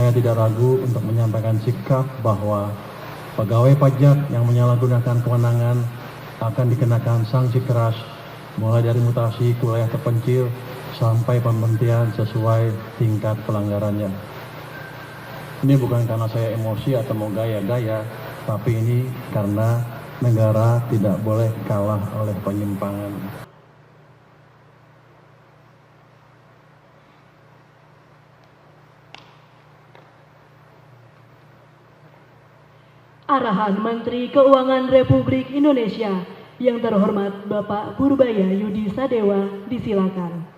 saya tidak ragu untuk menyampaikan sikap bahwa pegawai pajak yang menyalahgunakan kewenangan akan dikenakan sanksi keras mulai dari mutasi ke wilayah terpencil sampai pemberhentian sesuai tingkat pelanggarannya. Ini bukan karena saya emosi atau mau gaya-gaya, tapi ini karena negara tidak boleh kalah oleh penyimpangan. Arahan Menteri Keuangan Republik Indonesia yang terhormat Bapak Purbaya Yudi Sadewa disilakan.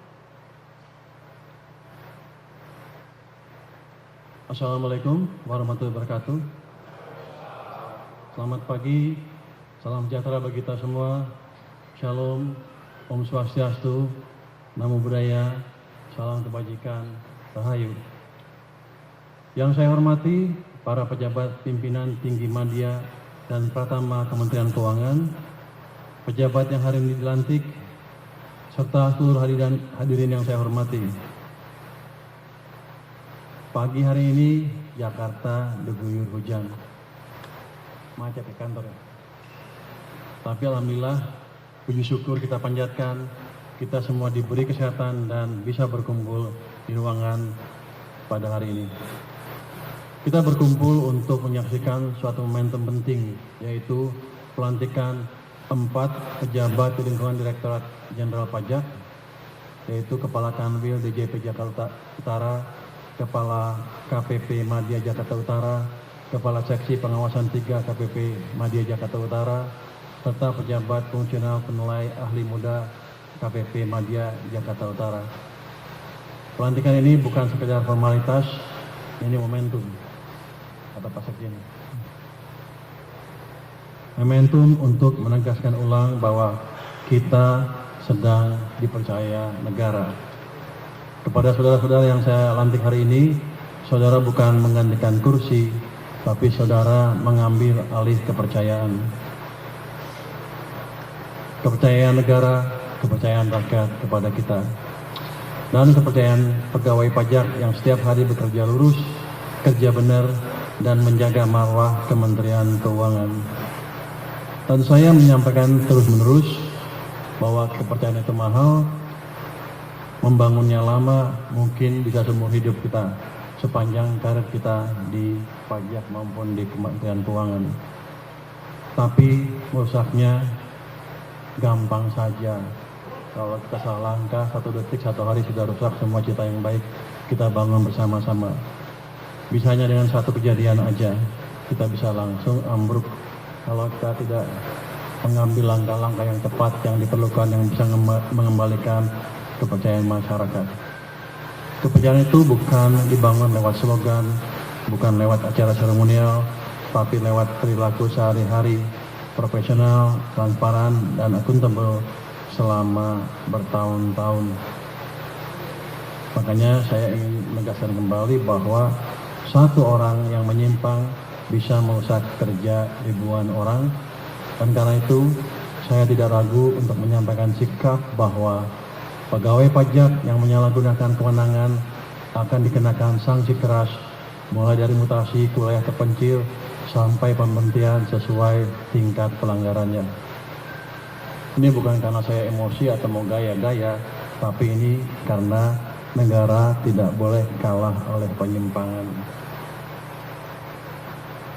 Assalamualaikum warahmatullahi wabarakatuh. Selamat pagi, salam sejahtera bagi kita semua. Shalom, Om Swastiastu, Namo Buddhaya, salam kebajikan, Rahayu. Yang saya hormati para pejabat pimpinan tinggi media dan pratama Kementerian Keuangan, pejabat yang hari ini dilantik, serta seluruh hadirin yang saya hormati. Pagi hari ini Jakarta diguyur hujan, macet di kantor ya. Tapi alhamdulillah, puji syukur kita panjatkan, kita semua diberi kesehatan dan bisa berkumpul di ruangan pada hari ini. Kita berkumpul untuk menyaksikan suatu momentum penting, yaitu pelantikan 4 pejabat di lingkungan Direktorat Jenderal Pajak, yaitu Kepala Kanwil DJP Jakarta Utara, Kepala KPP Madya Jakarta Utara, Kepala Seksi Pengawasan 3 KPP Madya Jakarta Utara, serta pejabat fungsional penilai ahli muda KPP Madya Jakarta Utara. Pelantikan ini bukan sekedar formalitas, ini momentum, kata Pak Sekjen. Momentum untuk menegaskan ulang bahwa kita sedang dipercaya negara. Kepada saudara-saudara yang saya lantik hari ini, saudara bukan menggantikan kursi, tapi saudara mengambil alih kepercayaan. Kepercayaan negara, kepercayaan rakyat kepada kita. Dan kepercayaan pegawai pajak yang setiap hari bekerja lurus, kerja benar, dan menjaga marwah Kementerian Keuangan. Dan saya menyampaikan terus-menerus bahwa kepercayaan itu mahal, membangunnya lama, mungkin bisa seumur hidup kita, sepanjang karir kita di pajak maupun di Kementerian Keuangan. Tapi rusaknya gampang saja. Kalau kita salah langkah, 1 detik, 1 hari sudah rusak semua cita yang baik kita bangun bersama-sama. Bisa hanya dengan 1 kejadian aja, kita bisa langsung ambruk kalau kita tidak mengambil langkah-langkah yang tepat, yang diperlukan, yang bisa mengembalikan kepercayaan masyarakat. Kepercayaan itu bukan dibangun lewat slogan, bukan lewat acara seremonial, tapi lewat perilaku sehari-hari, profesional, transparan, dan akuntabel selama bertahun-tahun. Makanya saya ingin menegaskan kembali bahwa 1 orang yang menyimpang bisa merusak kerja ribuan orang, dan karena itu saya tidak ragu untuk menyampaikan sikap bahwa pegawai pajak yang menyalahgunakan kewenangan akan dikenakan sanksi keras mulai dari mutasi ke wilayah terpencil sampai pemberhentian sesuai tingkat pelanggarannya. Ini bukan karena saya emosi atau mau gaya-gaya, tapi ini karena negara tidak boleh kalah oleh penyimpangan.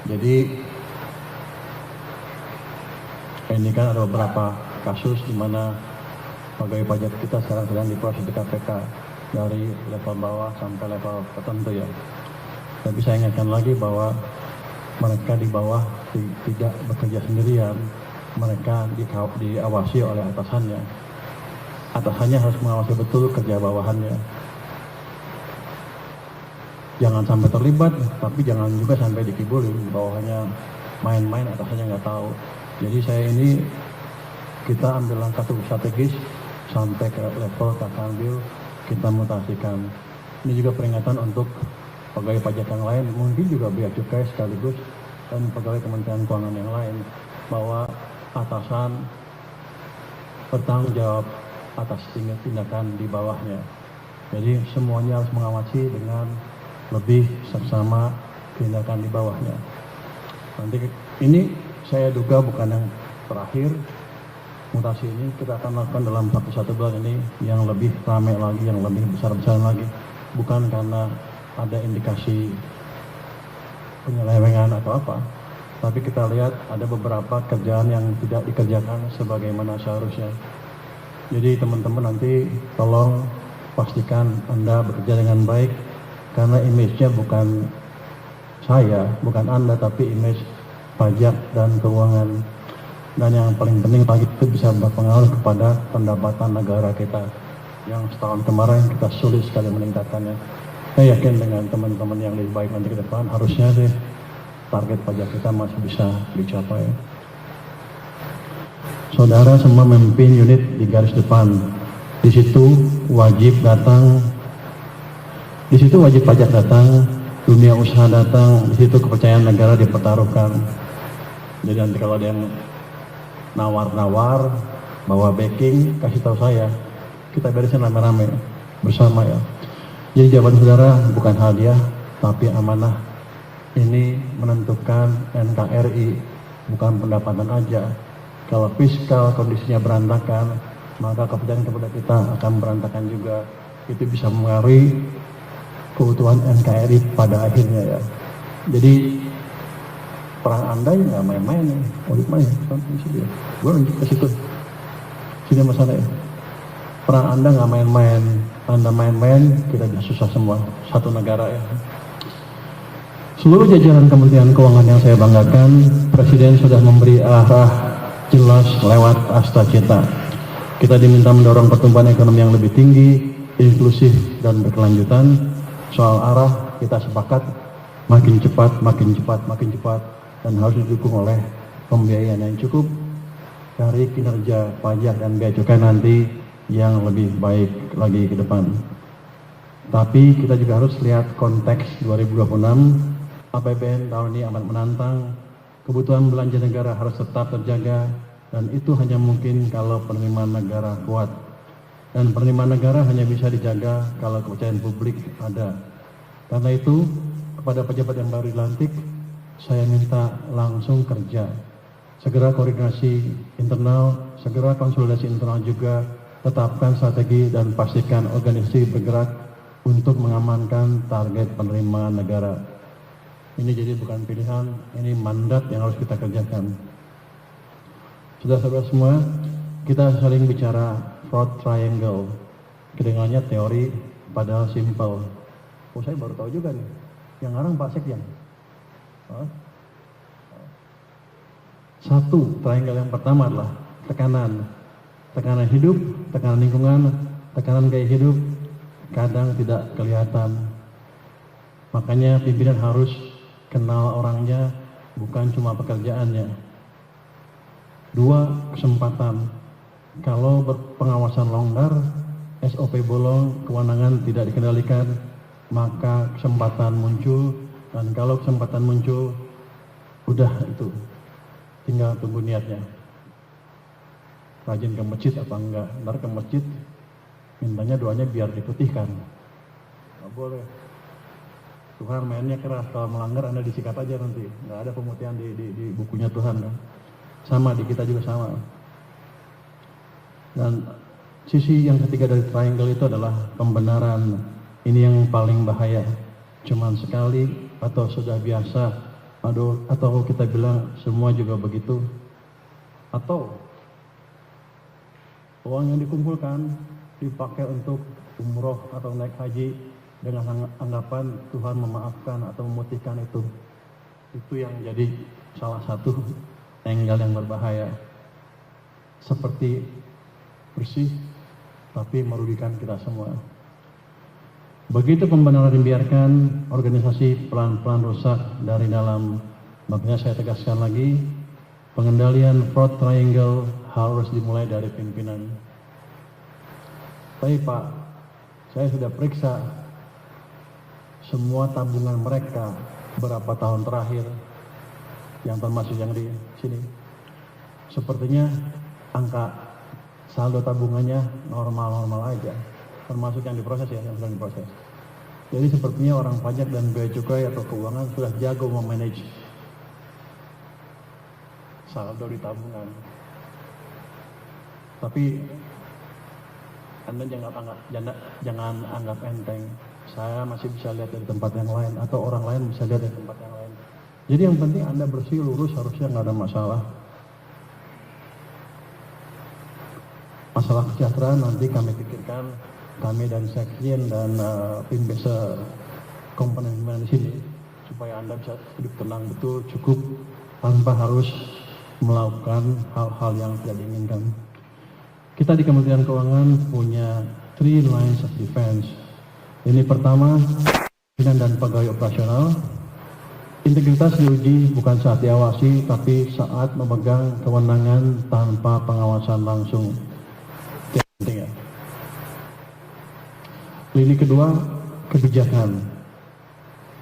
Jadi ini kan ada beberapa kasus di mana pegawai pajak kita sekarang sedang diproses di KPK dari level bawah sampai level tertentu ya. Tapi saya ingatkan lagi bahwa mereka di bawah tidak bekerja sendirian, mereka diawasi oleh atasannya. Atasannya harus mengawasi betul kerja bawahannya. Jangan sampai terlibat, tapi jangan juga sampai dikibulin, bawahannya main-main, atasannya nggak tahu. Jadi saya ini, kita ambil langkah strategis sampai ke level Kakanwil, kita mutasikan. Ini juga peringatan untuk pegawai pajak yang lain, mungkin juga bea cukai sekaligus, dan pegawai Kementerian Keuangan yang lain, bahwa atasan bertanggung jawab atas tindakan di bawahnya. Jadi semuanya harus mengawasi dengan lebih seksama tindakan di bawahnya. Nanti ini saya duga bukan yang terakhir. Mutasi ini kita akan lakukan dalam 1 bulan ini yang lebih ramai lagi, yang lebih besar-besaran lagi. Bukan karena ada indikasi penyelewengan atau apa, tapi kita lihat ada beberapa kerjaan yang tidak dikerjakan sebagaimana seharusnya. Jadi teman-teman nanti tolong pastikan Anda bekerja dengan baik, karena image-nya bukan saya, bukan Anda, tapi image pajak dan keuangan. Dan yang paling penting lagi itu bisa berpengaruh kepada pendapatan negara kita yang setahun kemarin kita sulit sekali meningkatkannya. Saya yakin dengan teman-teman yang lebih baik nanti ke depan harusnya deh target pajak kita masih bisa dicapai. Saudara semua memimpin unit di garis depan. Di situ wajib pajak datang, dunia usaha datang, di situ kepercayaan negara dipertaruhkan. Jadi nanti kalau ada yang nawar-nawar, bawa backing, kasih tahu saya, kita beresin rame-rame bersama ya. Jadi jawaban saudara bukan hadiah, tapi amanah. Ini menentukan NKRI, bukan pendapatan aja. Kalau fiskal kondisinya berantakan, maka kepercayaan kita akan berantakan juga. Itu bisa mengaruhi keutuhan NKRI pada akhirnya ya. Jadi perang Anda ya nggak main-main nih. Main, gue lanjut ke situ. Sini masalah ya. Perang Anda nggak main-main. Anda main-main, kita bisa susah semua. Satu negara ya. Seluruh jajaran Kementerian Keuangan yang saya banggakan, Presiden sudah memberi arah jelas lewat Asta Cita. Kita diminta mendorong pertumbuhan ekonomi yang lebih tinggi, inklusif dan berkelanjutan. Soal arah kita sepakat makin cepat, dan harus didukung oleh pembiayaan yang cukup dari kinerja pajak dan bea cukai nanti yang lebih baik lagi ke depan. Tapi kita juga harus lihat konteks 2026. APBN tahun ini amat menantang, kebutuhan belanja negara harus tetap terjaga, dan itu hanya mungkin kalau penerimaan negara kuat. Dan penerimaan negara hanya bisa dijaga kalau kepercayaan publik ada. Karena itu, kepada pejabat yang baru dilantik, saya minta langsung kerja. Segera koordinasi internal, segera konsolidasi internal juga, tetapkan strategi dan pastikan organisasi bergerak untuk mengamankan target penerimaan negara. Ini jadi bukan pilihan, ini mandat yang harus kita kerjakan. Saudara-saudara semua, kita saling bicara fraud triangle. Kedengarannya teori, padahal simple. Oh, saya baru tahu juga nih. Yang ngarang Pak Sekjen. Satu, triangle yang pertama adalah tekanan. Tekanan hidup, tekanan lingkungan, tekanan gaya hidup, kadang tidak kelihatan. Makanya pimpinan harus kenal orangnya, bukan cuma pekerjaannya. Dua, kesempatan. Kalau berpengawasan longgar, SOP bolong, kewenangan tidak dikendalikan, maka kesempatan muncul. Dan kalau kesempatan muncul, udah itu, tinggal tunggu niatnya. Rajin ke masjid apa enggak? Ntar ke masjid, mintanya doanya biar diputihkan. Nggak boleh. Tuhan mainnya keras, kalau melanggar Anda disikat aja nanti. Nggak ada pemutihan di bukunya Tuhan kan. Sama, di kita juga sama. Dan sisi yang ketiga dari triangle itu adalah pembenaran. Ini yang paling bahaya. Cuman sekali atau sudah biasa, atau kita bilang semua juga begitu. Atau uang yang dikumpulkan dipakai untuk umroh atau naik haji, dengan anggapan Tuhan memaafkan atau memutihkan itu. Itu yang jadi salah satu angle yang berbahaya. Seperti bersih, tapi merugikan kita semua. Begitu pembenaran dibiarkan, organisasi pelan-pelan rusak dari dalam. Makanya saya tegaskan lagi, pengendalian fraud triangle harus dimulai dari pimpinan. Tapi Pak, saya sudah periksa semua tabungan mereka berapa tahun terakhir, yang termasuk yang di sini. Sepertinya angka saldo tabungannya normal-normal aja, termasuk yang diproses ya, yang sedang diproses. Jadi sepertinya orang pajak dan bea cukai atau keuangan sudah jago memanage saldo di tabungan. Tapi Anda jangan anggap enteng. Saya masih bisa lihat dari tempat yang lain atau orang lain bisa lihat dari tempat yang lain. Jadi yang penting Anda bersih lurus, harusnya nggak ada masalah. Masalah kesejahteraan nanti kami pikirkan, kami dan Sekjen dan tim besa komponen di sini, supaya Anda bisa hidup tenang betul, cukup, tanpa harus melakukan hal-hal yang tidak diinginkan. Kita di Kementerian Keuangan punya 3 lines of defense. Ini pertama, pimpinan dan pegawai operasional. Integritas diuji bukan saat diawasi, tapi saat memegang kewenangan tanpa pengawasan langsung. Itu yang penting ya. Lini kedua, kebijakan,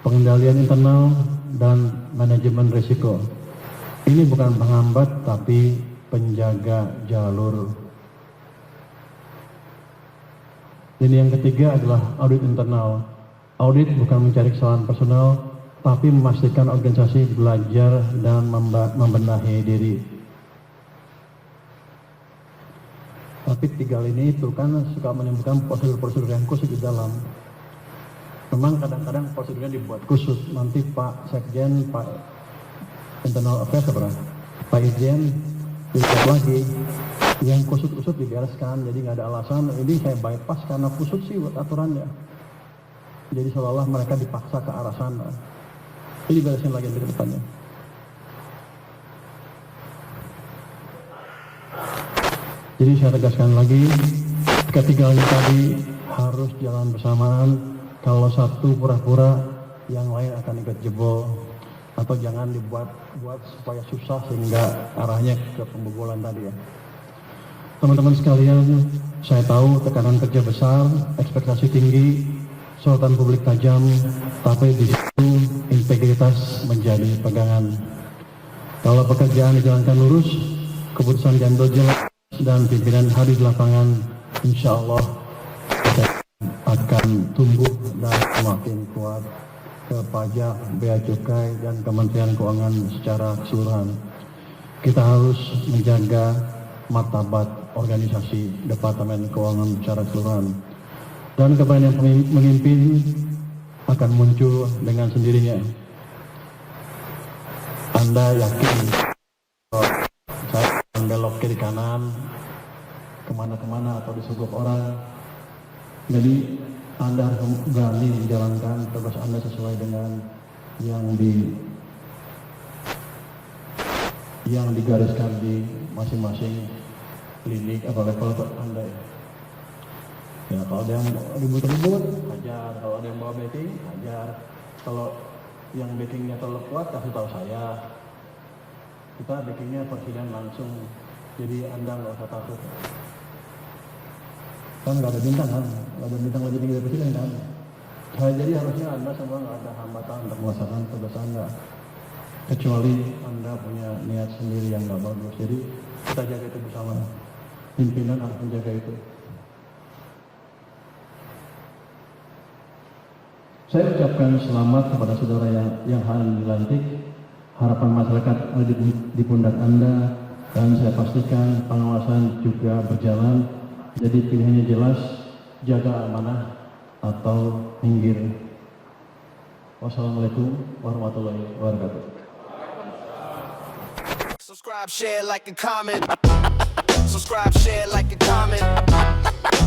pengendalian internal dan manajemen risiko. Ini bukan penghambat, tapi penjaga jalur. Ini yang ketiga adalah audit internal. Audit bukan mencari kesalahan personal, tapi memastikan organisasi belajar dan membenahi diri. Tapi 3 ini itu kan suka menimbulkan prosedur-prosedur yang khusus di dalam. Memang kadang-kadang prosedurnya dibuat khusus. Nanti Pak Sekjen, Pak Internal Affairs, Pak Irjen dibuat lagi. Yang kusut-kusut dibereskan, jadi nggak ada alasan. Ini saya bypass karena kusut sih buat aturannya. Jadi seolah-olah mereka dipaksa ke arah sana. Ini beresin lagi ke depannya. Jadi saya tegaskan lagi, ketiganya tadi harus jalan bersamaan. Kalau satu pura-pura, yang lain akan ikut jebol. Atau jangan dibuat supaya susah sehingga arahnya ke pembobolan tadi ya. Teman-teman sekalian, saya tahu tekanan kerja besar, ekspektasi tinggi, sorotan publik tajam, tapi di situ integritas menjadi pegangan. Kalau pekerjaan dijalankan lurus, keputusan diambil jelas, dan pimpinan hadir di lapangan, insya Allah kita akan tumbuh dan semakin kuat ke pajak, bea cukai, dan Kementerian Keuangan secara keseluruhan. Kita harus menjaga martabat organisasi Departemen Keuangan secara keseluruhan. Dan kepemimpinan yang memimpin akan muncul dengan sendirinya. Anda yakin kalau saya akan belok kiri kanan, kemana-kemana atau disuguh orang. Jadi Anda harus berani menjalankan tugas Anda sesuai dengan yang digariskan di masing-masing klinik atau level Anda. Ya, kalau ada yang ribut-ribut, ajar. Kalau ada yang bawa backing, ajar. Kalau yang backingnya terlalu kuat, kasih tahu saya. Kita backingnya presiden langsung, jadi Anda nggak usah takut. Kan nggak ada bintang kan, nggak ada bintang lebih tinggi dari presiden kan. Jadi harusnya Anda semua nggak ada hambatan untuk melaksanakan tugas Anda. Kecuali Anda punya niat sendiri yang nggak bagus. Jadi kita jaga itu bersama. Pimpinan harus menjaga itu. Saya ucapkan selamat kepada saudara yang hari ini dilantik. Harapan masyarakat ada di pundak Anda, dan saya pastikan pengawasan juga berjalan. Jadi pilihannya jelas, jaga amanah atau minggir. Wassalamualaikum warahmatullahi wabarakatuh. Subscribe, share, like, and comment. Subscribe, share, like, and comment.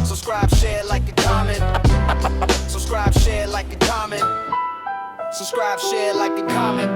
Subscribe, share, like, and comment. Subscribe, share, like, and comment. Subscribe, share, like, and comment.